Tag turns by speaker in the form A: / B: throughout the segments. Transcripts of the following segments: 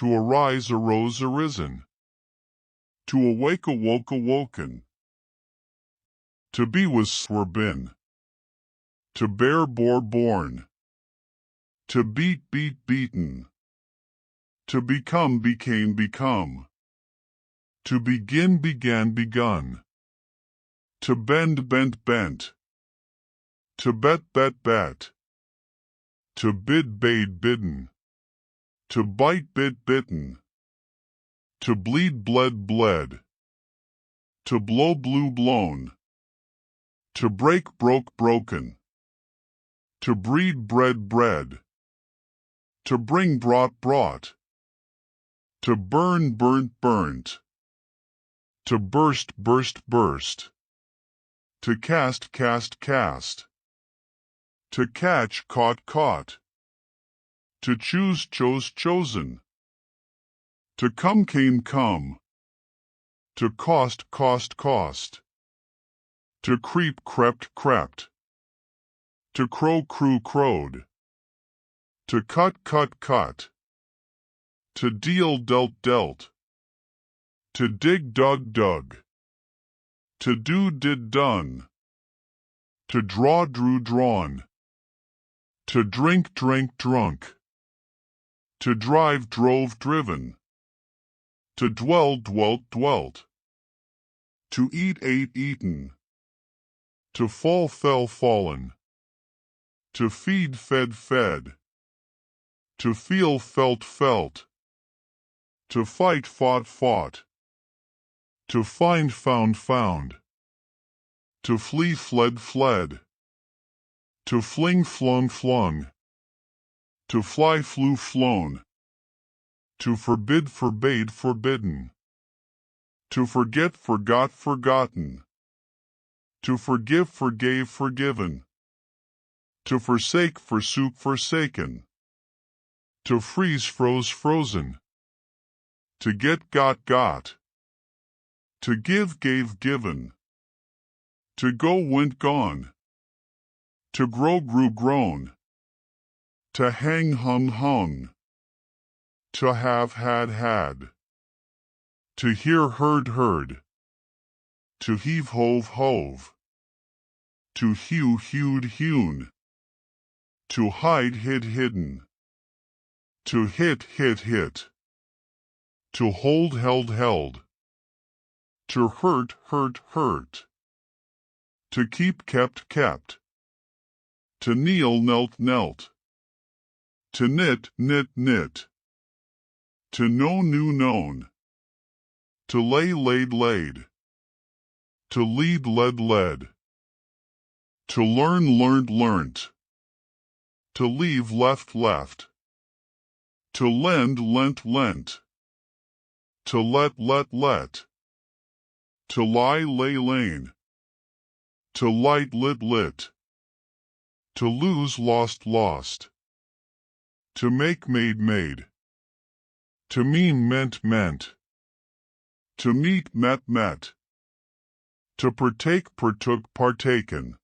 A: To arise, arose, arisen. To awake, awoke, awoken. To be was, were, been. To bear, bore, born. To beat, beat, beaten. To become, became, become. To begin, began, begun. To bend, bent, bent. To bet, bet, bet. To bid, bade, bidden. To bite, bit, bitten. To bleed, bled, bled. To blow, blew, blown. To break, broke, broken. To breed, bred, bred. To bring, brought, brought. To burn, burnt, burnt. To burst, burst, burst. To cast, cast, cast. To catch, caught, caught. To choose, chose, chosen. To come, came, come. To cost, cost, cost. To creep, crept, crept. To crow, crew, crowed. To cut, cut, cut. To deal, dealt, dealt. To dig, dug, dug. To do, did, done. To draw, drew, drawn. To drink, drank, drunk. To drive, drove, driven. To dwell, dwelt, dwelt. To eat, ate, eaten. To fall, fell, fallen. To feed, fed, fed. To feel, felt, felt. To fight, fought, fought. To find, found, found. To flee, fled, fled. To fling, flung, flung. To fly, flew, flown. To forbid, forbade, forbidden. To forget, forgot, forgotten. To forgive, forgave, forgiven. To forsake, forsook, forsaken. To freeze, froze, frozen. To get, got. To give, gave, given. To go, went, gone. To grow, grew, grown. To hang, hung, hung. To have, had. To hear, heard, heard. To heave, hove, hove. To hew, hewed, hewn. To hide, hid, hidden. To hit, hit. To hold, held, held. To hurt, hurt. To keep, kept. To kneel, knelt. To knit, knit. To know, knew, known. To lay, laid. To lead, led. To learn, learnt. To leave, left. To lend, lent. To let. To lie, lay, lain. To light, lit. To lose, lost. To make, made. To mean, meant. To meet, met. To partake, partook, partaken.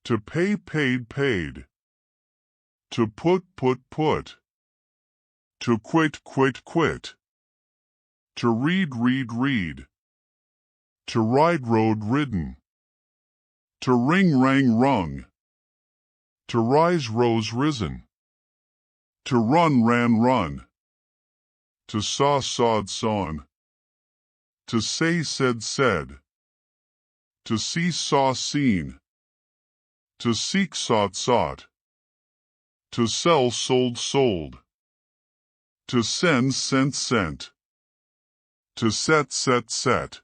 A: To pay, paid. To put. To quit. To read. To ride, rode, ridden. To ring, rang, rung. To rise, rose, risen. To run, ran, run. To saw, sawed, sawn. To say, said. To see, saw, seen. To seek, sought. To sell, sold. To send, sent. To set.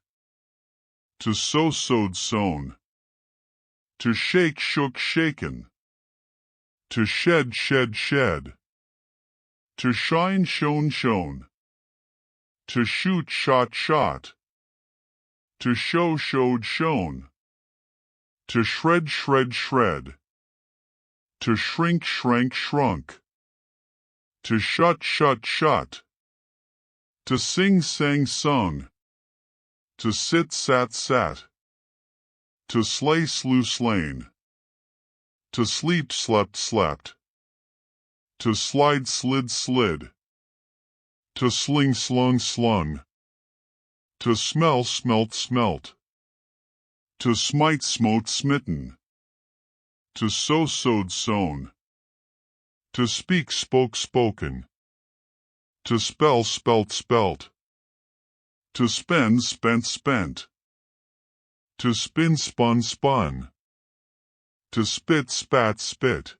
A: To sow, sowed, sown. To shake, shook, shaken. To shed, shed. To shine, shone. To shoot, shot. To show, showed, shown. To shred, shred. To shrink, shrank, shrunk. To shut, shut. To sing, sang, sung. To sit, sat. To slay, slew, slain. To sleep, slept. To slide, slid. to sling slung slung, to smell smelt smelt, to smite smote smitten, to sow sowed sown, to speak spoke spoken, to spell spelt spelt, to spend spent spent, to spin spun spun, to spit spat spit,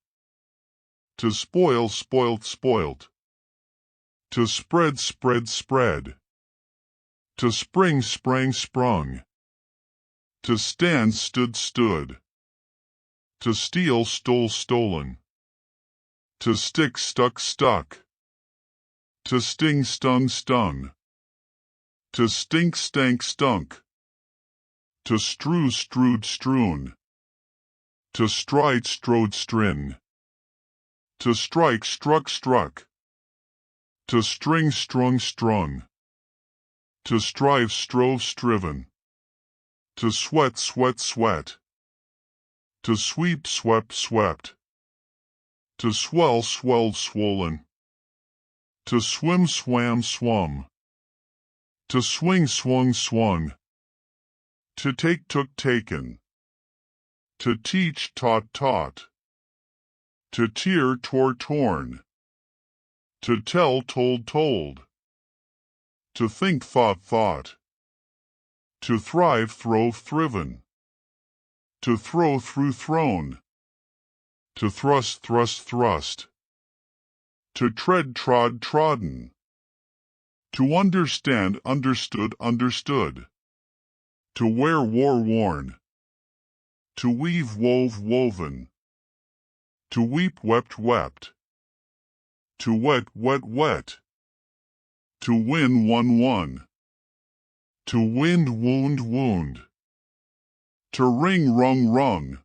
A: to spoil spoilt spoilt, to spread spread spread, to spring sprang sprung, to stand stood stood, to steal stole stolen, to stick stuck stuck, to sting stung stung, to stink stank stunk, to strew strewed strewn, to stride strode strin, to strike struck struck, to string strung strung, to strive strove striven, to sweat sweat sweat, to sweep swept swept, to swell swelled swollen, to swim swam swum, to swing swung swung, to take took taken, to teach taught taught, to tear tore torn, to tell told told, to think thought thought, to thrive throve thriven, to throw through thrown, to thrust thrust thrust, to tread trod trodden, to understand understood understood, to wear wore worn, to weave wove woven, to weep wept wept, to wet wet wet, to win won won, to wind wound wound, to ring rung rung,